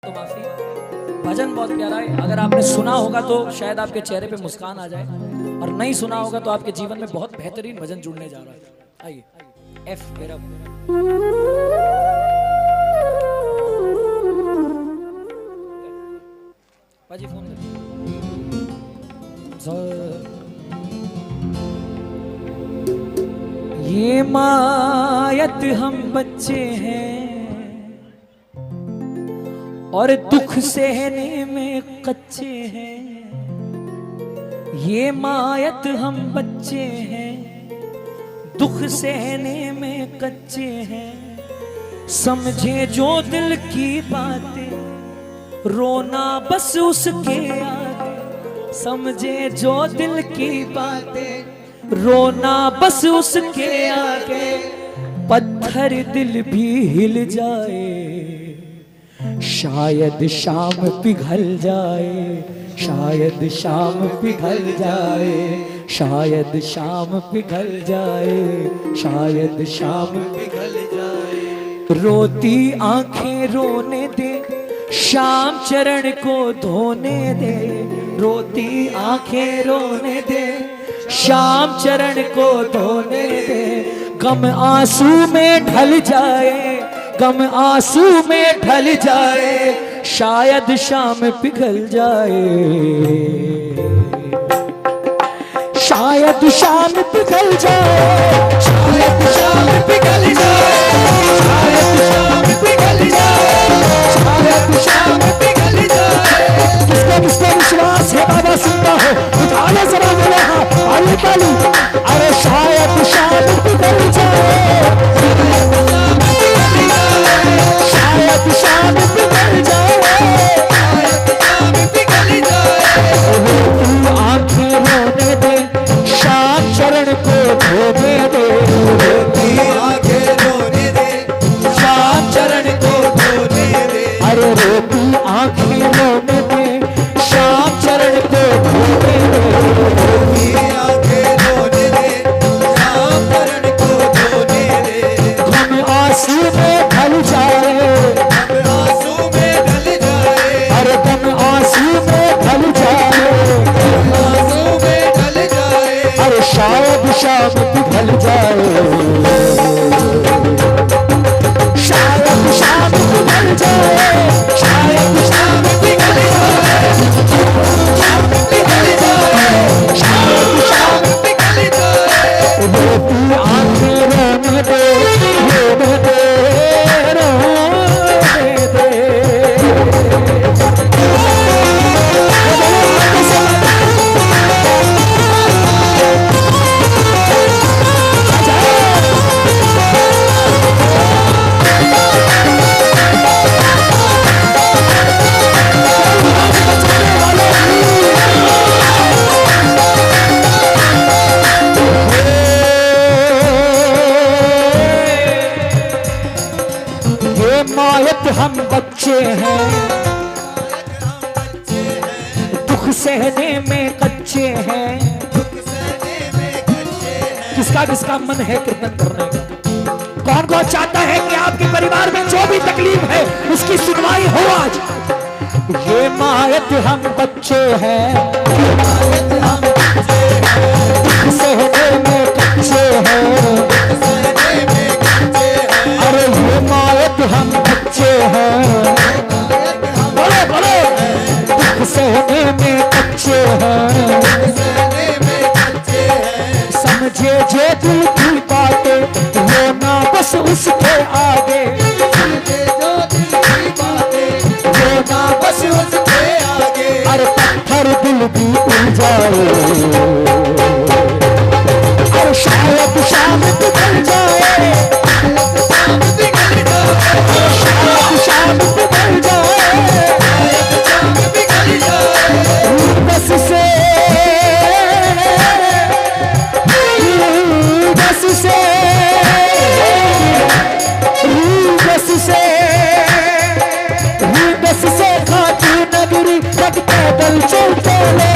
तो माफी। भजन बहुत प्यारा है, अगर आपने सुना होगा तो शायद आपके चेहरे पे मुस्कान आ जाए, और नहीं सुना होगा तो आपके जीवन में बहुत बेहतरीन भजन जुड़ने जा रहा है। आइए एफ मेरा पाजी फोन ये मायत हम बच्चे हैं और दुख सहने में कच्चे हैं। ये मायत हम बच्चे हैं, दुख सहने में कच्चे हैं। समझे जो दिल की बातें, रोना बस उसके आगे। समझे जो दिल की बातें, रोना बस उसके आगे। पत्थर दिल भी हिल जाए, शायद शाम पिघल जाए। शायद शाम पिघल जाए, शायद शाम पिघल जाए, शायद शाम पिघल जाए। रोती आंखें रोने दे, शाम चरण को धोने दे। रोती आंखें रोने दे, शाम चरण को धोने दे। गम आंसू में ढल जाए, गम आंसू में ढल जाए, शायद शाम पिघल जाए। शायद शाम पिघल जाए, शायद शाम पिघल जाए, शायद शाम पिघल जाए, शायद शाम पिघल जाए। किसका विश्वास है बाबा सुनता हो, उठा ले जरा बोले हाँ आलू तालू। अरे शायद शाम पिघल जाए, शायद शाम पिघल जाए, शायद शाम पिघल जाए। तू आंखें रोने दे, शाम चरण को धोने दे। तू आंखें रोने दे, शाम चरण को धोने दे। अरे रोती आंखें रोने दे, शाम चरण को धोने दे। रोती आंखें रोने दे, शाम चरण को धोने दे। गम आंसू में ढल जाए, शायद शाम पिघल जाए, शायद शाम पिघल जाए, शायद शाम पिघल जाए, शाम पिघल जाए, शायद शाम पिघल जाए। रोती आंखें रोने दे, रोने दे, रोने दे। हम बच्चे हैं, दुख सहने में कच्चे हैं। किसका किसका मन है कीर्तन करने का? कौन कौन चाहता है कि आपके परिवार में जो भी तकलीफ है उसकी सुनवाई हो आज? ये मायत हम बच्चे हैं, दुख सहने में कच्चे हैं। अरे ये मायत हम बच्चे हैं, बोलो बोलो। दुख सहने में कच्चे हैं, समझे जो दिल की बातें, रोना बस उसके आगे। रोना बस उसके आगे। अरे पत्थर दिल भी उड़ जाए, अरे शायद शाम पिघल जाए, शायद शाम पिघल जाए, शाम पिघल जाए। बस से, बस से, बस से, बस से खाती नगरी तक पैदल चलते ले।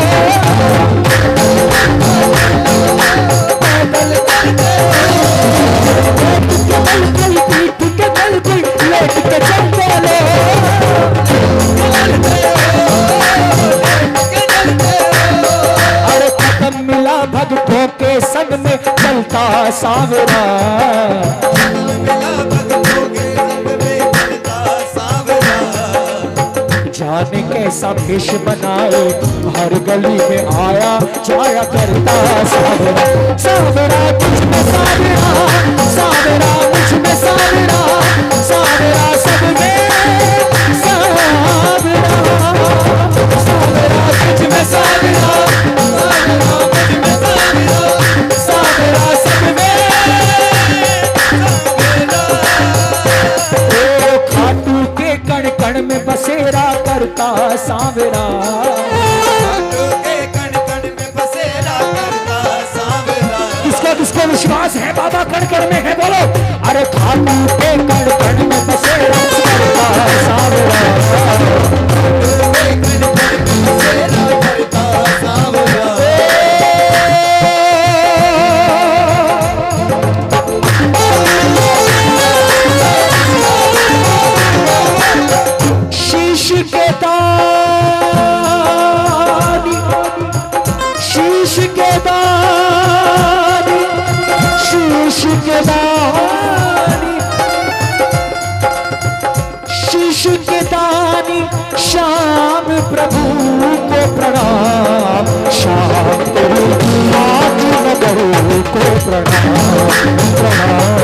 सावरा, जाने कैसा भेष बनाए हर गली में आया जाया करता सावरा। सावरा मुझ में सावरा, सावरा मुझ में सावरा, सावरा सब में सावरा, सावरा मुझ में सावरा, सावरा मुझ में सावरा, सावरा सब में सावरा। ओ खाटू के कण कण में बसेरा करता सावरा, खाटू के कण कण में बसेरा करता सावरा। किसको किसको विश्वास है बाबा कण कण में है बोलो। अरे खाटू के कण कण में बसेरा करता सावरा, खाटू के कण कण में बसेरा करता सावरा। शीश के दानी, शीश के दानी, शीश के दानी, शीश के दानी श्याम प्रभु को प्रणाम, श्याम तेरे हाथ नगर को प्रणाम, प्रणाम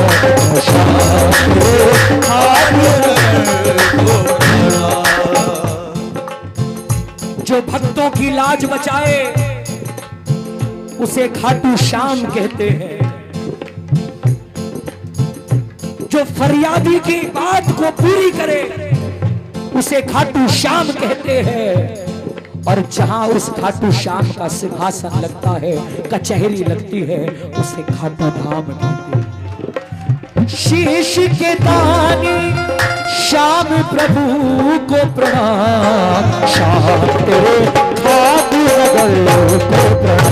श्याम तेरे हाथ नगर को प्रणाम। जो भक्तों की लाज बचाए उसे खाटू श्याम कहते हैं, जो फरियादी की बात को पूरी करे उसे खाटू श्याम कहते हैं, और जहां उस खाटू श्याम का सिंहासन लगता है, कचहरी लगती है, उसे खाटू धाम कहते हैं। शीश के दानी श्याम प्रभु को प्रणाम, श्याम तेरे खाटू नगर को प्रणाम,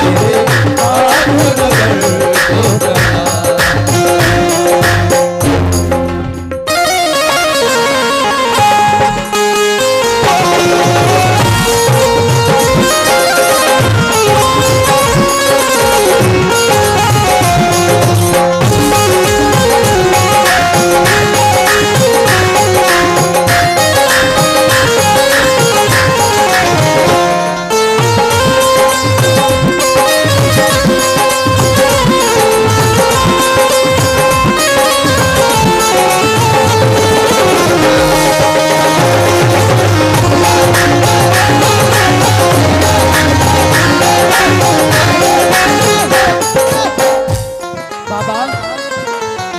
तेरे खाटू नगर को प्रणाम।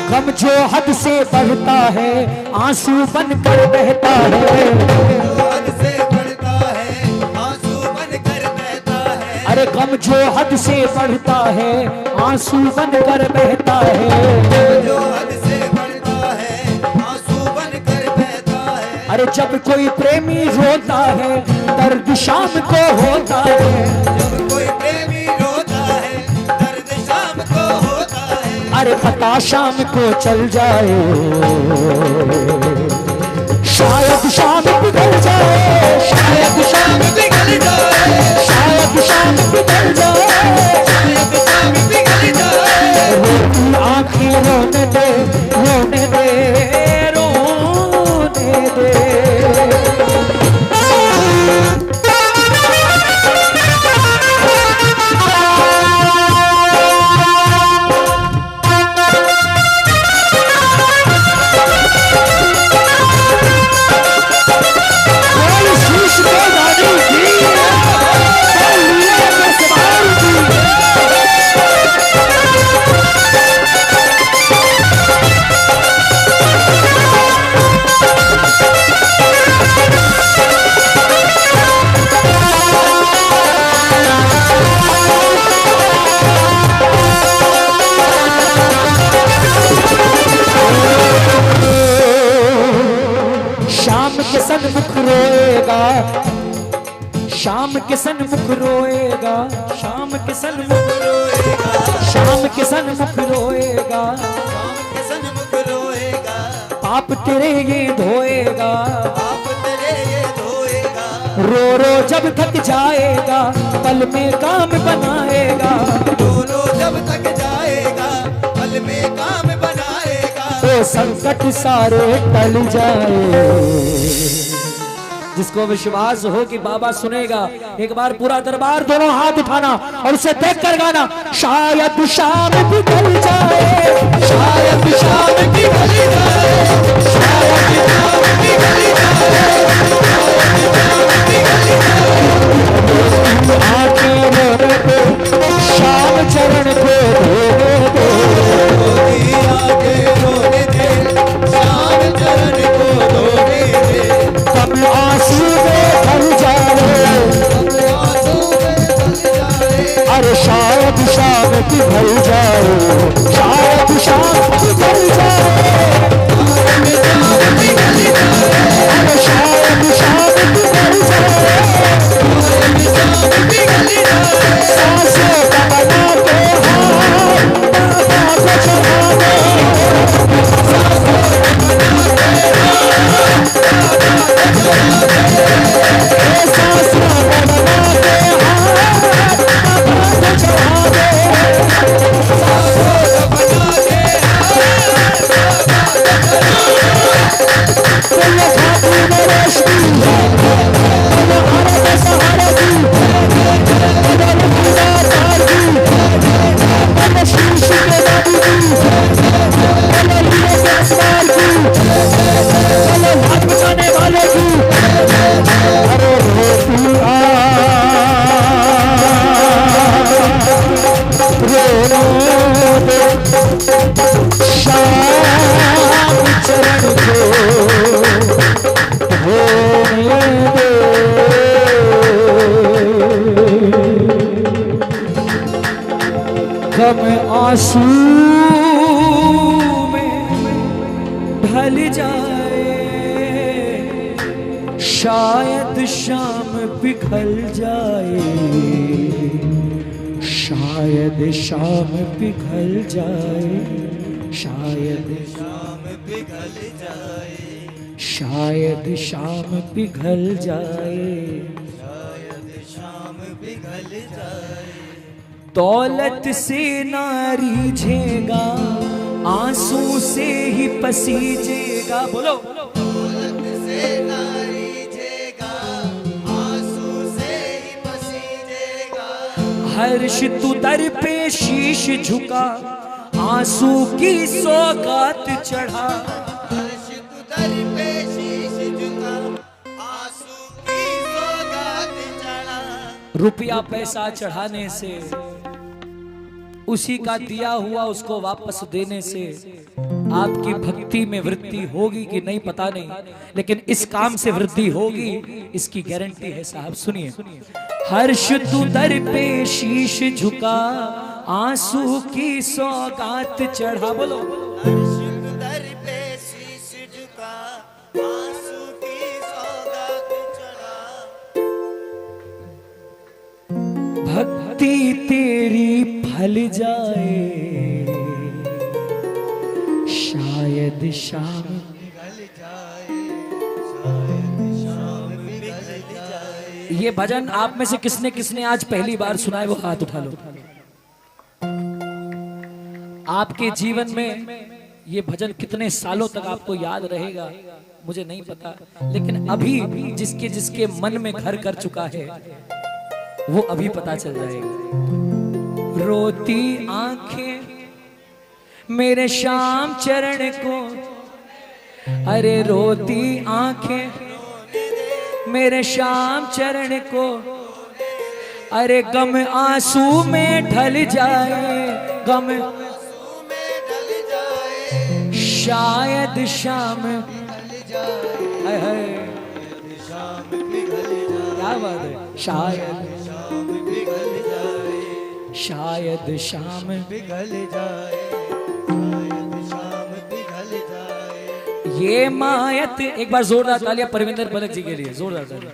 गम जो हद से बढ़ता है आंसू बनकर बहता है, हद से बढ़ता है आंसू बनकर बहता है। अरे गम जो हद से बढ़ता है आंसू बनकर बहता है, जो हद से बढ़ता है आंसू बनकर बहता है। अरे जब कोई प्रेमी रोता है दर्द शाम को होता है, जब कोई प्रेमी रोता है दर्द शाम को होता है। अरे पता शाम को चल जाए शायद शाम पिघल जाए, शायद शाम पिघल जाए, शायद शाम पिघल जाए, शायद शाम पिघल जाए। रोती आँखें रोने दे, रोने दे, रोने दे। शाम के सन्मुख रोएगा, शाम के सन्मुख रोएगा, शाम के सन्मुख रोएगा, शाम के सन्मुख रोएगा। पाप तेरे ये धोएगा, पाप तेरे ये धोएगा। रो रो जब थक जाएगा पल में काम बनाएगा, रो रो जब तक जाएगा पल में काम बनाएगा, तो संकट सारे टल जाए। जिसको विश्वास हो कि बाबा सुनेगा, एक बार पूरा दरबार दोनों हाथ उठाना और उसे देख कर गाना, शायद शाम निकल जाए, शायद शाम निकल जाए, शायद शाम निकल जाए, आके रोने दो, शाम चरण को धोने दो, आके रोने दे, शाम चरण को धोने दे, कब आंसू में भर जाए, अरे शायद शाम पिघल जाए, शायद शाम पिघल जाए, अरे शायद शाम पिघल जाए, सांसों का बना के हाथ बाबा को चढ़ा दे, सांसों का बना के हाथ बाबा को चढ़ा दे, बोले खातून रोशनी, बोले आने सहारा दी, बोले खुदा तार दी, बोले शीश के दादी दी, बोले हीरे के अस्तार की, बोले हाथ बचाने वाले की, अरे रोती आ रोने दे, शाम चरण को होने दे, गम आंसू में ढल जाए, शायद शाम पिघल जाए, शायद शाम पिघल जाए, शायद शाम पिघल जाए, शायद शाम पिघल जाए, शायद शाम पिघल जाए, दौलत से ना रीझेगा, आंसू से ही पसीजेगा, बोलो दौलत से ना रीझेगा, आंसू से ही पसीजेगा, हर्ष तू दर पे शीश झुका, आंसू की सौगात चढ़ा, हर्ष तू दर पे शीश झुका, आंसू की सौगात चढ़ा, रुपया पैसा चढ़ाने से, उसी का दिया हुआ उसको वापस देने से आपकी भक्ति में वृद्धि होगी कि नहीं पता नहीं, लेकिन इस काम से वृद्धि होगी, इसकी गारंटी है साहब। सुनिए, हर्ष तू दर पे शीश झुका, आंसू की सौगात चढ़ा, बोलो हर्ष तू दर पे शीश झुका, आंसू की सौगात चढ़ा, भक्ति तेरी फल जाए, शायद शाम पिघल जाए, शायद शाम पिघल जाए। ये भजन आप में से किसने किसने आज पहली बार सुना है, वो हाथ उठा लो। आपके जीवन में ये भजन कितने सालों तक आपको याद रहेगा मुझे नहीं पता, लेकिन अभी जिसके जिसके मन में घर कर चुका है वो अभी पता चल जाएगा। रोती आंखें मेरे श्याम चरण को, अरे रोती आंखें मेरे श्याम चरण को, अरे गम आंसू में ढल जाए, गम शायद शाम हाय हाय, क्या बात है, शायद शायद शाम पिघल जाए, शायद शाम पिघल जाए। ये मायत, एक बार जोरदार तालियां परविंदर पलक जी के लिए, जोरदार तालियां।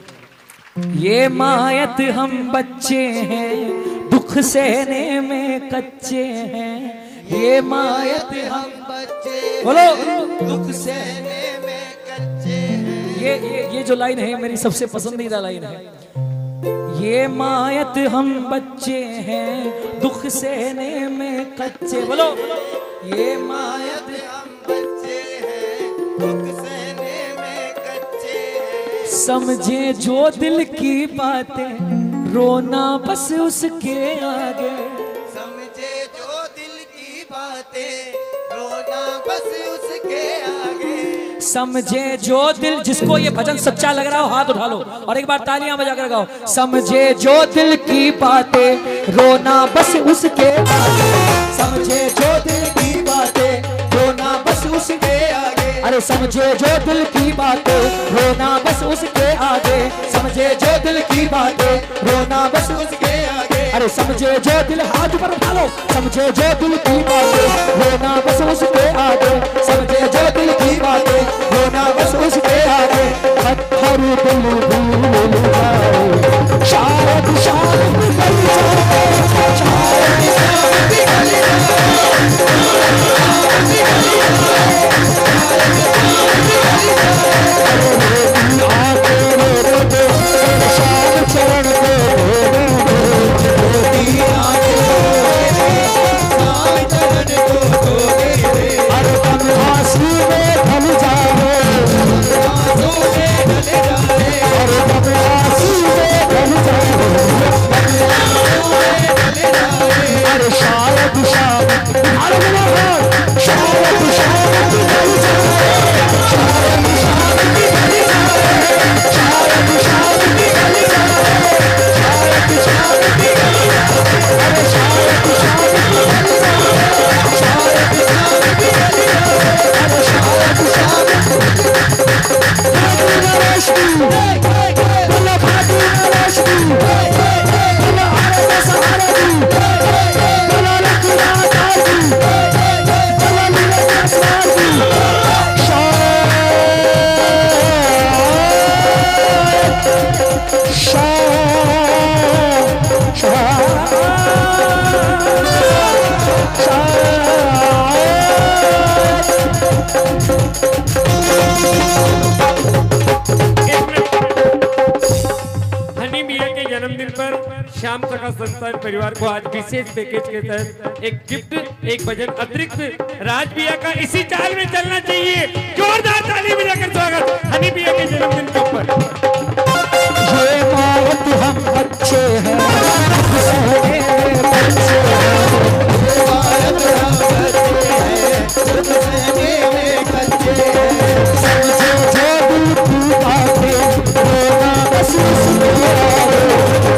ये मायत हम बच्चे हैं, दुख सहने में कच्चे हैं, ये मायत हम बच्चे बोलो दुख सहने में कच्चे हैं, ये जो लाइन है मेरी सबसे पसंदीदा लाइन है। ये मायत हम बच्चे हैं दुख सहने में कच्चे, बोलो। ये मायत हम बच्चे हैं दुख सहने में कच्चे हैं। समझे जो दिल की बातें रोना बस उसके आगे। समझे जो दिल की बातें रोना बस उसके आगे। समझे जो दिल, जिसको ये भजन सच्चा लग रहा हो हाथ उठा लो और एक बार तालियां बजा कर गाओ। समझे जो दिल की बातें रोना बस उसके आगे। समझे जो दिल की बातें रोना बस उसके आगे। अरे समझे जो दिल की बातें रोना बस उसके आगे। समझे जो दिल की बातें रोना बस उसके आगे। अरे समझे जो दिल, हाथ पर उठा लो। समझे जो दिल की बातें रोना बस उसके आगे। समझे जो दिल की बातें रोना बस उसके आगे। पत्थर दिल भूल जाए शायद शायद निकल जाए। शायद शायद निकल चरण अरे तुम आंसू में ढल जाओ। अरे तुम आंसू में ढल जाओ। अरे शायद शायद शायद शायद निकल जाए। शायद शायद निकल जाए। शायद शायद निकल जाए। शायद शायद निकल जाए। अरे शायद शायद निकल जाए। शायद शायद निकल जाए। अरे शायद शायद फातिमा रश्मि बोलो फातिमा रश्मि बोलो आरज़ सहारदी बोलो लखना ताजी बोलो लीला साजी। हनी मियां के जन्मदिन पर श्याम सखा संस्थान परिवार को आज विशेष पैकेज के तहत एक गिफ्ट, एक भजन अतिरिक्त राज मियां का इसी चाल में चलना चाहिए। जोरदार ताली बजाकर स्वागत हनी मियां के जन्मदिन के ऊपर। ये मायत हम बच्चे हैं दुख सहने में कच्चे हैं। ये मायत हम बच्चे हैं दुख सहने में कच्चे हैं। समझे जो दिल की बातें रोना बस उसके आगे।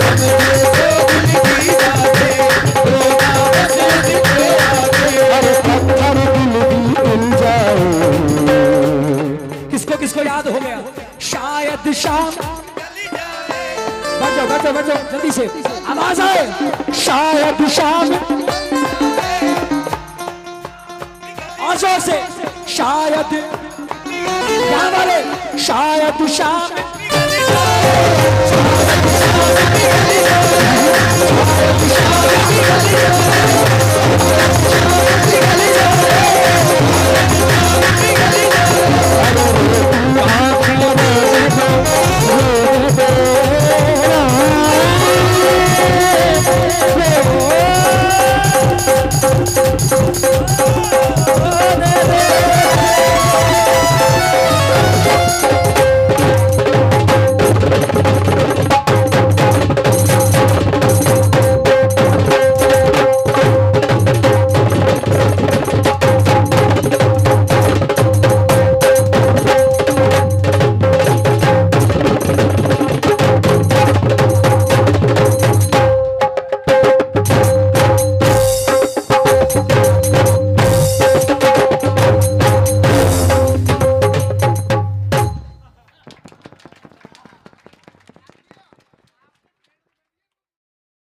समझे जो दिल की बातें रोना बस उसके आगे। अरे पत्थर दिल भी मिल जाए। किसको किसको याद हो गया? शायद शाम, बैठ जाओ जल्दी से आवाज आए। शायद शाम और जोर से शायद, यहाँ वाले शायद शाम। शायद शाम